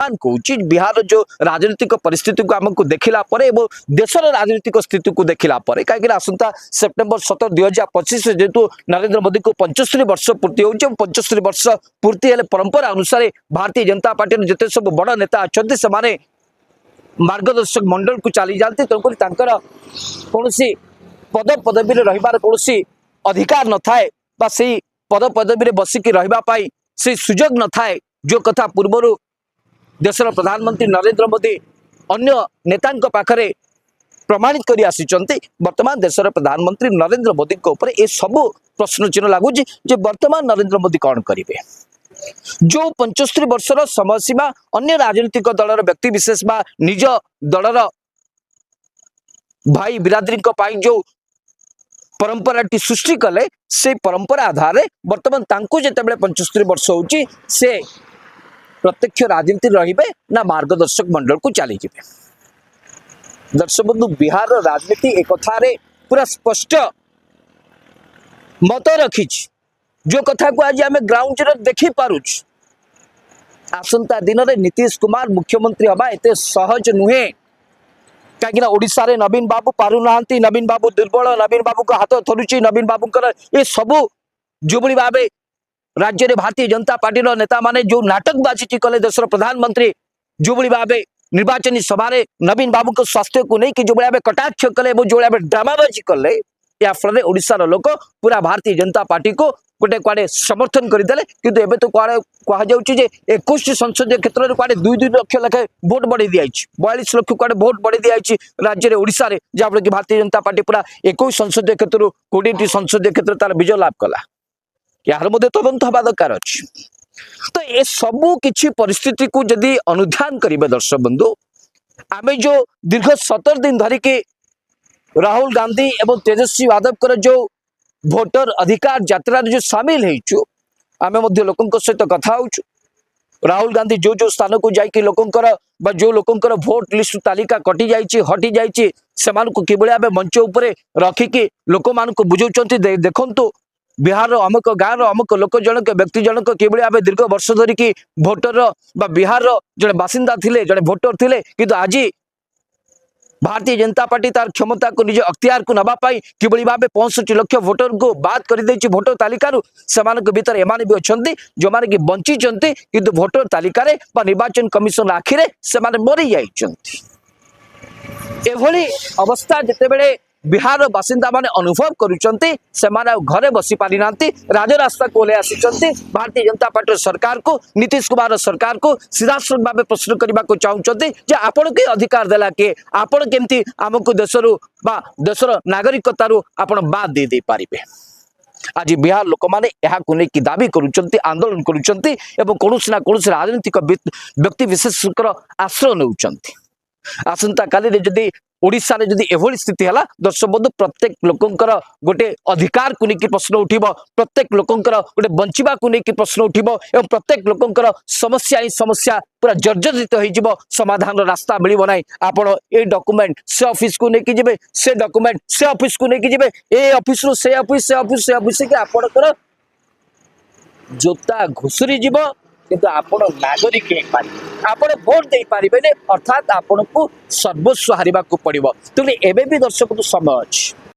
कौच बिहार जो राजनीतिक परिस्थिति को आमको देखला देशर राजनीतिक स्थिति को देखला कहीं आसंता सेप्टेम्बर 17 2025 जेहेतु नरेंद्र मोदी को 75 वर्ष पूर्ति हो 75 वर्ष पूर्ति हेले परंपरा अनुसार भारतीय जनता पार्टी जिते सब बड़ नेता अच्छा से मार्गदर्शक मंडल को चली जाती तेणुक कौन पद पदवी रही कौन अधिकार न थाए पद पदवी बसिकी रही से सुजोग न थाए जो कथा पूर्वर देशर प्रधानमंत्री नरेंद्र मोदी अन्य नेता पाखरे प्रमाणित कर आसी वर्तमान देशर प्रधानमंत्री नरेंद्र मोदी ये सब प्रश्न चिन्ह लगुच वर्तमान नरेंद्र मोदी कौन करेंगे जो 75 वर्षर समय सीमा अन्य राजनीतिक दलर व्यक्ति विशेष बा निज दलर भाई बिरादरी जो परंपरा सृष्टि कले से परंपरा आधार वर्तमान जिते 75 वर्ष होची से प्रत्यक्ष राजनीति रहिबे ना मार्गदर्शक मंडल को चली जिबे। दर्शक बंधु बिहार राजनीति एक कथारे पूरा स्पष्ट मत रखी जो कथा को आज आम ग्राउंड जीरो देखी पारुछ आसंता दिन में नीतीश कुमार मुख्यमंत्री हवा एत सहज नुहे कहीं ओडिशा रे नवीन बाबू पारु नाहंती नवीन बाबू दुर्बल नवीन बाबू को हाथ थरुची नवीन बाबू ये सबू जो भाव राज्य में भारतीय जनता पार्टी नेता माने जो नाटकबाजी कले देशर प्रधानमंत्री जो भाव निर्वाचन सभा नवीन बाबू को स्वास्थ्य को नहीं कि जो भाव कटाक्ष कले जो भाव ड्रामाबाजी कले या फल ओडिशार लोक पूरा भारतीय जनता पार्टी को गोटे कुआडे समर्थन करदे किंतु एबे तो कुआडे कहुचे 21 संसदीय क्षेत्र में कुआडे 2-2 लाख लेखे भोट बढ़ी दी 42 लाख कुआडे भोट बढ़ी दी राज्य में ओडिशा रे जहाँफल कि भारतीय जनता पार्टी पूरा 21 संसदीय क्षेत्र 20 संसदीय क्षेत्र तार विजय लाभ कला यार मध्य तदंत हवा दरकार अच्छी तो ये सबू किसी परिस्थिति को जदि अनुध्यान करेंगे दर्शक बंधु आम जो दीर्घ 17 दिन धरिकी राहुल गांधी एवं तेजस्वी यादव जो भोटर अधिकार यात्रा जो सामिल आम लोकों सहित कथा होचु राहुल गांधी जो जो स्थान को जाकि लोकंकर जो लोकंकर भोट लिस्ट तालिका कटि जाइए हटि जाइए से किभली मंच उपरे रखिकी लोक मान बुझाऊँ देखु बिहार अमुक गाँव अमुक लोक जनक व्यक्ति जनक किभली भाव दीर्घ वर्ष धरिकी भोटर बिहार जड़े बासिंदा थिले जड़े भोटर थिले किंतु आज भारतीय जनता पार्टी तार क्षमता को निज अख्तियार को नवाई किभली भाव 65 लाख भोटर को बाद कर भोटर तालिका भीतर एमाने भी अच्छा जो मैंने कि बंची किंतु भोटर तालिका निर्वाचन कमिशन आखिरे से मरी जाभली अवस्था जितेबले बिहार बासिंदा माने अनुभव करुचंती घरे बसी पारि नांती राजरास्ता को ले आसी भारतीय जनता पार्टी सरकार को नीतीश कुमार सरकार को सीधासलख भाव प्रश्न करने को चाहते जे आपण के अधिकार देला के आपण केमती आमको देशरू बा देशर नागरिकतारू आपण बाद दे दे पारिबे आज बिहार लोक मैंने यहाँ दाबी करुचंती आंदोलन करुचंती एवं कौनसी ना कौनसी राजनीतिक व्यक्ति विशेष आश्रय नेउचंती आसंता काली जदि ओडिशा रे जदि एभली स्थिति है दर्शक बंधु प्रत्येक लोकंकर गोटे अधिकार को लेकिन प्रश्न उठिब प्रत्येक लोकंकर गोटे बंचिबा को लेकिन प्रश्न उठिब एवं प्रत्येक लोकंकर समस्या ही समस्या पूरा जर्जरित हो समाधान रास्ता मिलिब ना आपण ए डॉक्यूमेंट से ऑफिस को लेकिन जिबे से डॉक्यूमेंट से ऑफिस को लेकिन जिबे ए ऑफिस रो से ऑफिस से ऑफिस से ऑफिस के आपणकर जोता घुसुरी जीव किंतु आपण नागरिक नहीं पारे आपण भोट दे पारिबे अर्थात आपण को सर्वस्व हारिबा को पड़िबो तेणु एबे भी दर्शक समय अच्छी